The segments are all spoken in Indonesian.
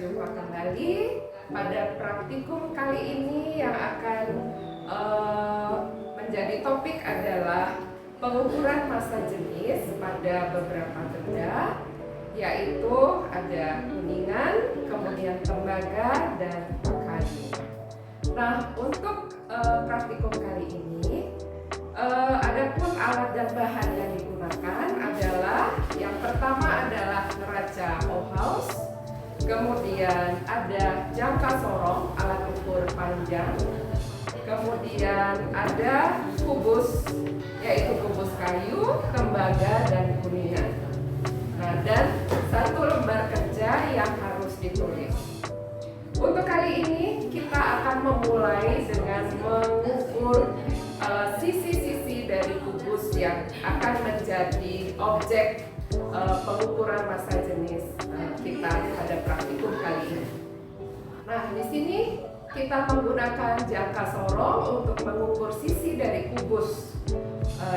berjumpa kembali pada praktikum kali ini yang akan menjadi topik adalah pengukuran massa jenis pada beberapa benda, yaitu ada kuningan, kemudian tembaga, dan kayu. Nah, untuk praktikum kali ini, adapun alat dan bahan yang digunakan adalah yang pertama adalah neraca Bauhaus, kemudian ada jangka sorong alat ukur panjang, kemudian ada kubus yaitu kubus kayu, tembaga, dan kuningan. Nah, dan satu lembar kerja yang harus ditulis. Untuk kali ini kita akan memulai dengan mengukur sisi-sisi dari kubus yang akan menjadi objek pengukuran massa jenis kita pada praktikum kali ini. Nah, di sini kita menggunakan jangka sorong untuk mengukur sisi dari kubus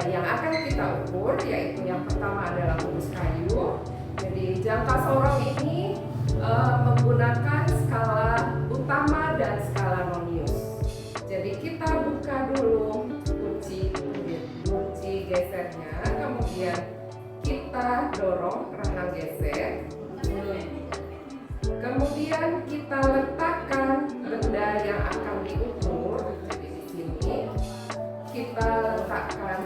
yang akan kita ukur, yaitu yang pertama adalah kubus kayu. Jadi jangka sorong ini menggunakan skala utama dan skala nonius. Jadi kita buka dulu kunci gesernya, kemudian kita dorong rahang geser, kemudian kita letakkan benda yang akan diukur. Jadi di sini kita letakkan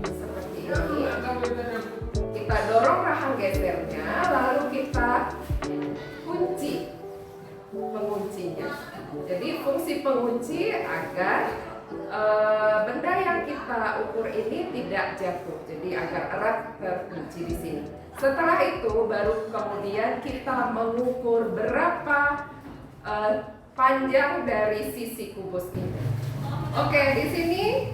seperti ini, kita dorong rahang gesernya, lalu kita kunci penguncinya. Jadi fungsi pengunci agar benda yang kita ukur ini tidak jatuh, jadi agar erat terkunci di sini. Setelah itu baru kemudian kita mengukur berapa panjang dari sisi kubus ini. Oke, di sini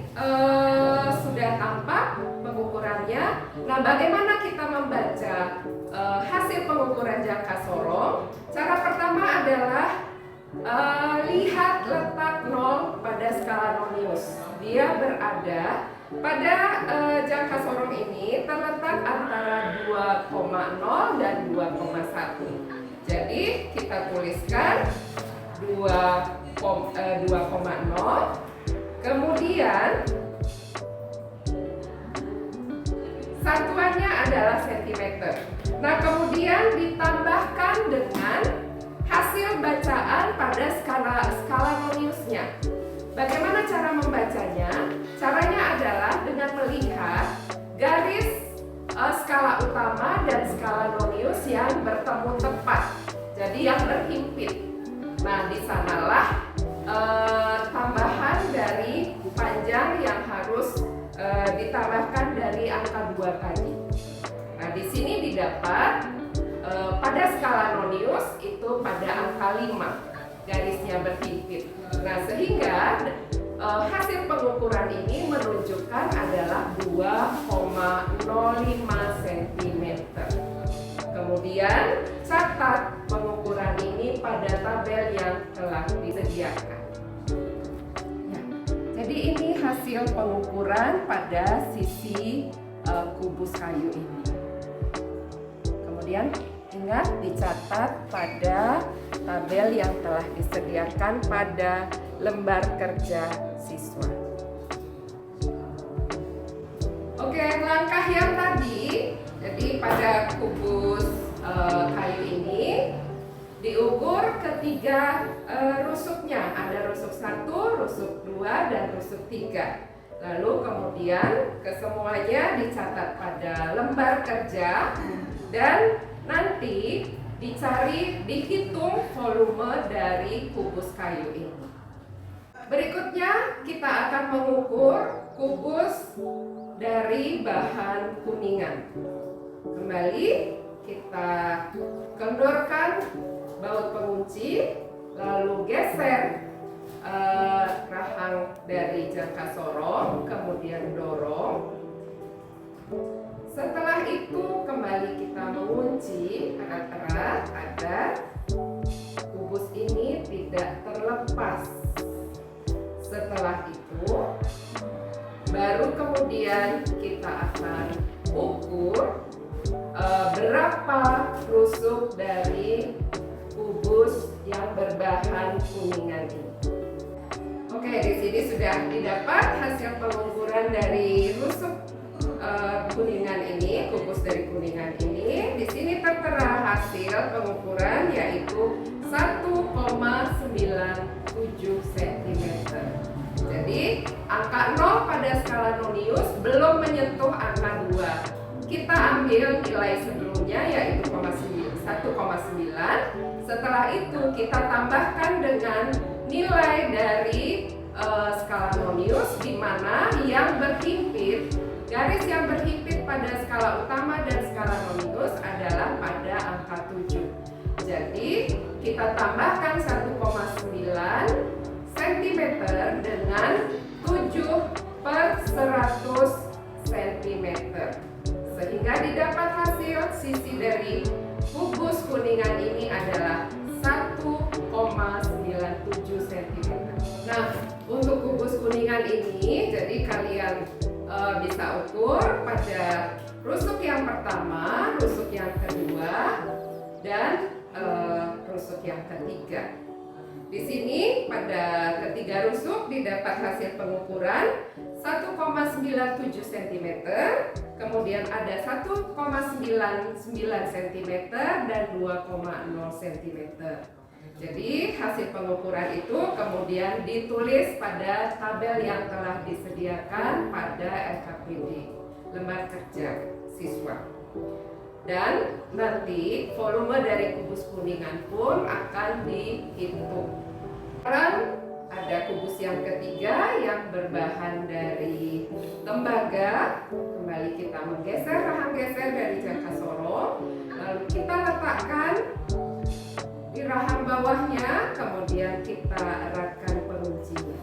sudah tampak pengukurannya. Nah, bagaimana kita membaca hasil pengukuran jangka sorong? Cara pertama adalah lihat letak 0 pada skala nonius. Dia berada pada jangka sorong ini terletak antara 2,0 dan 2,1. Jadi kita tuliskan 2,0. Kemudian satuannya adalah sentimeter. Nah, kemudian ditambahkan dengan hasil bacaan pada skala noniusnya. Bagaimana cara membacanya? Caranya adalah dengan melihat garis skala utama dan skala nonius yang bertemu tepat. Jadi yang berhimpit. Nah, di sanalah tambahan dari panjang yang harus ditambahkan dari angka 2 tadi. Nah, di sini didapat pada skala nonius itu pada angka 5, garisnya berhimpit. Nah, sehingga hasil pengukuran ini menunjukkan adalah 2,05 cm. Kemudian catat pengukuran ini pada tabel yang telah disediakan. Ya, jadi ini hasil pengukuran pada sisi kubus kayu ini. Kemudian ingat dicatat pada tabel yang telah disediakan pada lembar kerja siswa. Oke, langkah yang tadi, jadi pada kubus kayu ini diukur ketiga rusuknya. Ada rusuk 1, rusuk 2, dan rusuk 3. Lalu kemudian kesemuanya dicatat pada lembar kerja dan nanti dihitung volume dari kubus kayu ini. Berikutnya kita akan mengukur kubus dari bahan kuningan. Kembali kita kendorkan baut pengunci, lalu geser rahang dari jangka sorong, kemudian dorong. Setelah itu kembali kita mengunci erat-erat agar kubus ini tidak terlepas. Setelah itu baru kemudian kita akan ukur berapa rusuk dari kubus yang berbahan kuningan ini. Oke, di sini sudah didapat hasil pengukuran dari rusuk kuningan ini, kubus dari kuningan ini. Di sini tertera hasil pengukuran yaitu 1,97 cm. Jadi angka 0 pada skala nonius belum menyentuh angka 2. Kita ambil nilai sebelumnya yaitu 1,9. Setelah itu kita tambahkan dengan nilai dari skala nonius, di mana yang berhimpit, garis yang berhimpit pada skala utama dan skala nonius adalah pada angka 7. Jadi kita tambahkan 1,9 cm dengan 7/100 cm, sehingga didapat hasil sisi dari kubus kuningan ini adalah 1,97 cm. Nah, untuk kubus kuningan ini, jadi kalian bisa ukur pada rusuk yang pertama, rusuk yang kedua, dan rusuk yang ketiga. Di sini pada ketiga rusuk didapat hasil pengukuran 1,97 cm, kemudian ada 1,99 cm dan 2,0 cm. Jadi hasil pengukuran itu kemudian ditulis pada tabel yang telah disediakan pada LKPD, lembar kerja siswa. Dan nanti volume dari kubus kuningan pun akan dihitung. Sekarang ada kubus yang ketiga yang berbahan dari tembaga. Kembali kita menggeser rahang geser dari jangka sorong, lalu kita letakkan di rahang bawahnya, kemudian kita eratkan penguncinya.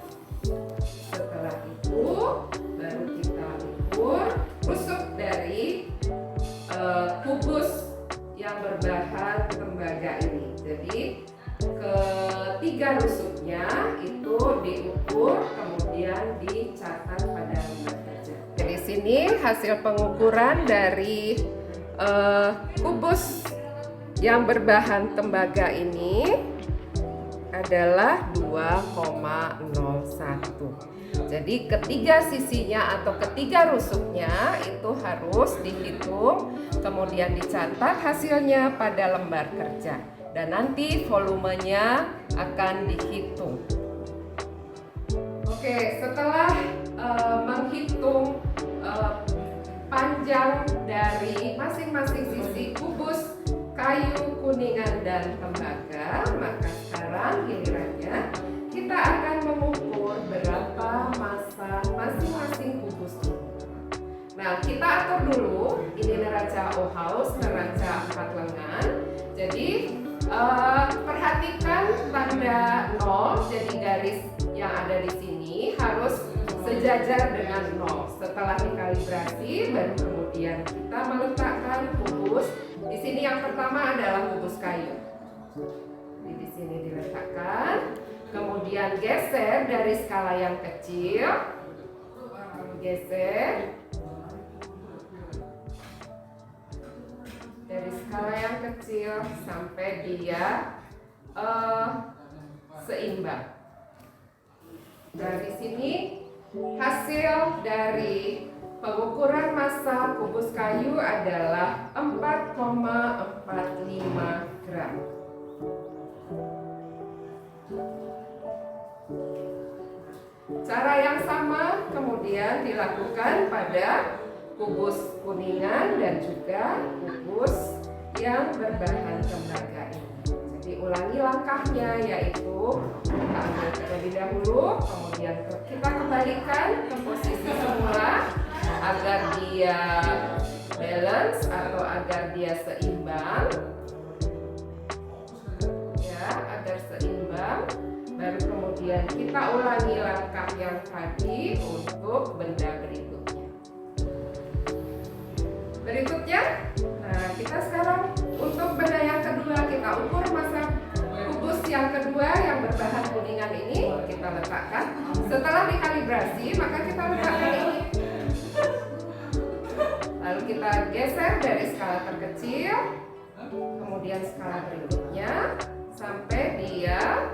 Setelah itu baru kita ukur rusuk dari kubus yang berbahan tembaga ini. Jadi ketiga rusuknya itu diukur kemudian dicatat pada lembar kerja. Di sini hasil pengukuran dari kubus yang berbahan tembaga ini adalah 2,01. Jadi ketiga sisinya atau ketiga rusuknya itu harus dihitung, kemudian dicatat hasilnya pada lembar kerja, dan nanti volumenya akan dihitung. Oke, setelah menghitung panjang dari masing-masing sisi kubus kayu, kuningan, dan tembaga, maka sekarang gilirannya kita akan mengukur berapa massa masing-masing kubus ini. Nah, kita atur dulu, ini neraca Ohaus, neraca 4 lengan. Jadi perhatikan tanda 0, jadi garis yang ada di sini harus sejajar dengan 0. Setelah dikalibrasi, baru kemudian kita meletakkan kubus. Di sini yang pertama adalah kubus kayu. Jadi di sini diletakkan. Kemudian geser dari skala yang kecil, geser dari skala yang kecil sampai dia seimbang. Dan di sini hasil dari pengukuran massa kubus kayu adalah 4,45 gram. Cara yang sama kemudian dilakukan pada kubus kuningan dan juga kubus yang berbahan tembaga ini. Jadi ulangi langkahnya, yaitu kita ambil terlebih dahulu, kemudian kita kembalikan ke posisi semula agar dia balance atau agar dia seimbang. Ya, agar seimbang. Baru kemudian kita ulangi langkah yang tadi untuk benda berikutnya. Nah, kita sekarang untuk benda yang kedua, kita ukur massa kubus yang kedua yang berbahan kuningan ini, kita letakkan. Setelah dikalibrasi, maka kita letakkan ini. Lalu kita geser dari skala terkecil, kemudian skala berikutnya, sampai dia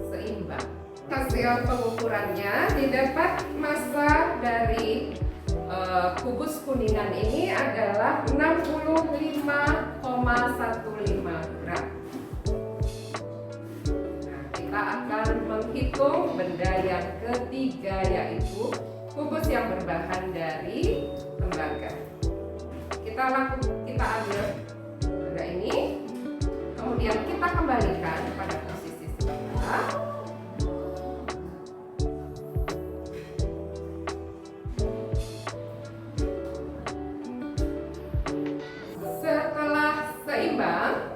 seimbang. Hasil pengukurannya didapat massa dari kubus kuningan ini adalah 65,15 gram. Nah, kita akan menghitung benda yang ketiga, yaitu kubus yang berbahan dari tembaga. Kita ambil benda ini, kemudian kita kembalikan pada posisi semula.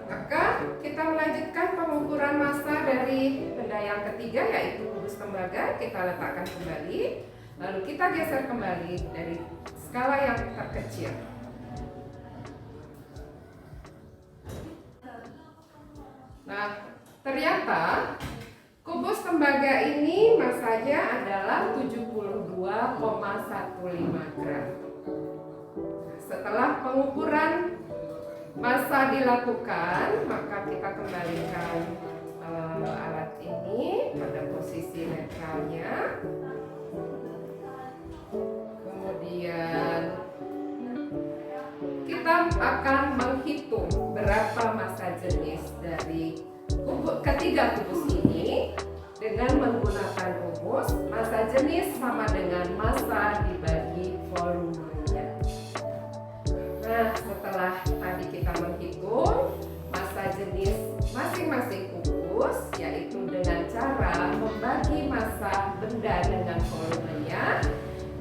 Maka kita melanjutkan pengukuran massa dari benda yang ketiga, yaitu kubus tembaga. Kita letakkan kembali, lalu kita geser kembali dari skala yang terkecil. Nah, ternyata kubus tembaga ini massanya adalah 72,15 gram. Setelah pengukuran massa dilakukan, maka kita kembalikan alat ini pada posisi netralnya. Kemudian kita akan menghitung berapa massa jenis dari ketiga kubus ini dengan menggunakan rumus massa jenis sama dengan massa dibagi volumenya. Nah, setelah tadi kita menghitung massa jenis masing-masing kubus, yaitu dengan cara membagi massa benda dengan volumenya,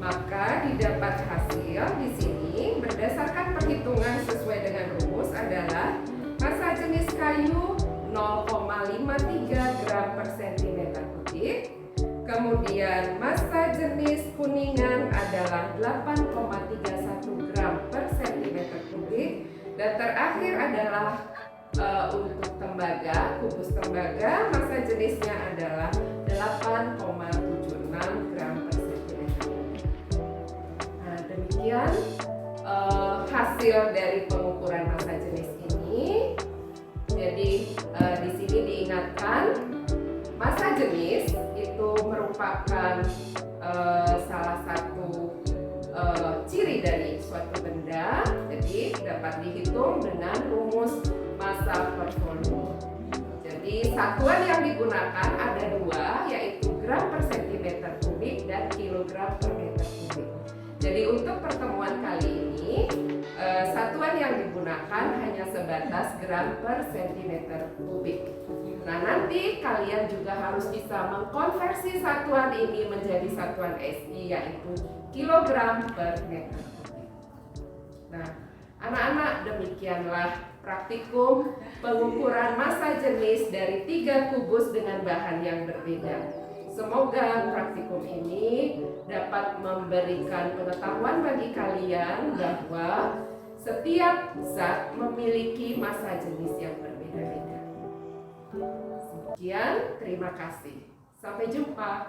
maka didapat hasil di sini berdasarkan perhitungan sesuai dengan rumus adalah massa jenis kayu 0,53 gram per cm kubik. Kemudian massa jenis kuningan adalah 8,31 gram per cm kubik, dan terakhir adalah untuk tembaga, kubus tembaga massa jenisnya adalah 8,76 gram per cm kubik. Nah, demikian hasil dari pengukuran massa jenis ini. Jadi di sini diingatkan massa jenis itu merupakan salah satu ciri dari suatu benda. Jadi dapat dihitung dengan rumus massa per volume. Jadi satuan yang digunakan ada dua, yaitu gram per cm kubik dan kilogram per meter kubik. Jadi untuk pertemuan kali ini satuan yang digunakan hanya sebatas gram per cm kubik. Nah, nanti kalian juga harus bisa mengkonversi satuan ini menjadi satuan SI, yaitu kilogram per meter kubik. Nah, anak-anak, demikianlah praktikum pengukuran massa jenis dari 3 kubus dengan bahan yang berbeda. Semoga praktikum ini dapat memberikan pengetahuan bagi kalian bahwa setiap zat memiliki massa jenis yang berbeda-beda. Sekian, terima kasih. Sampai jumpa.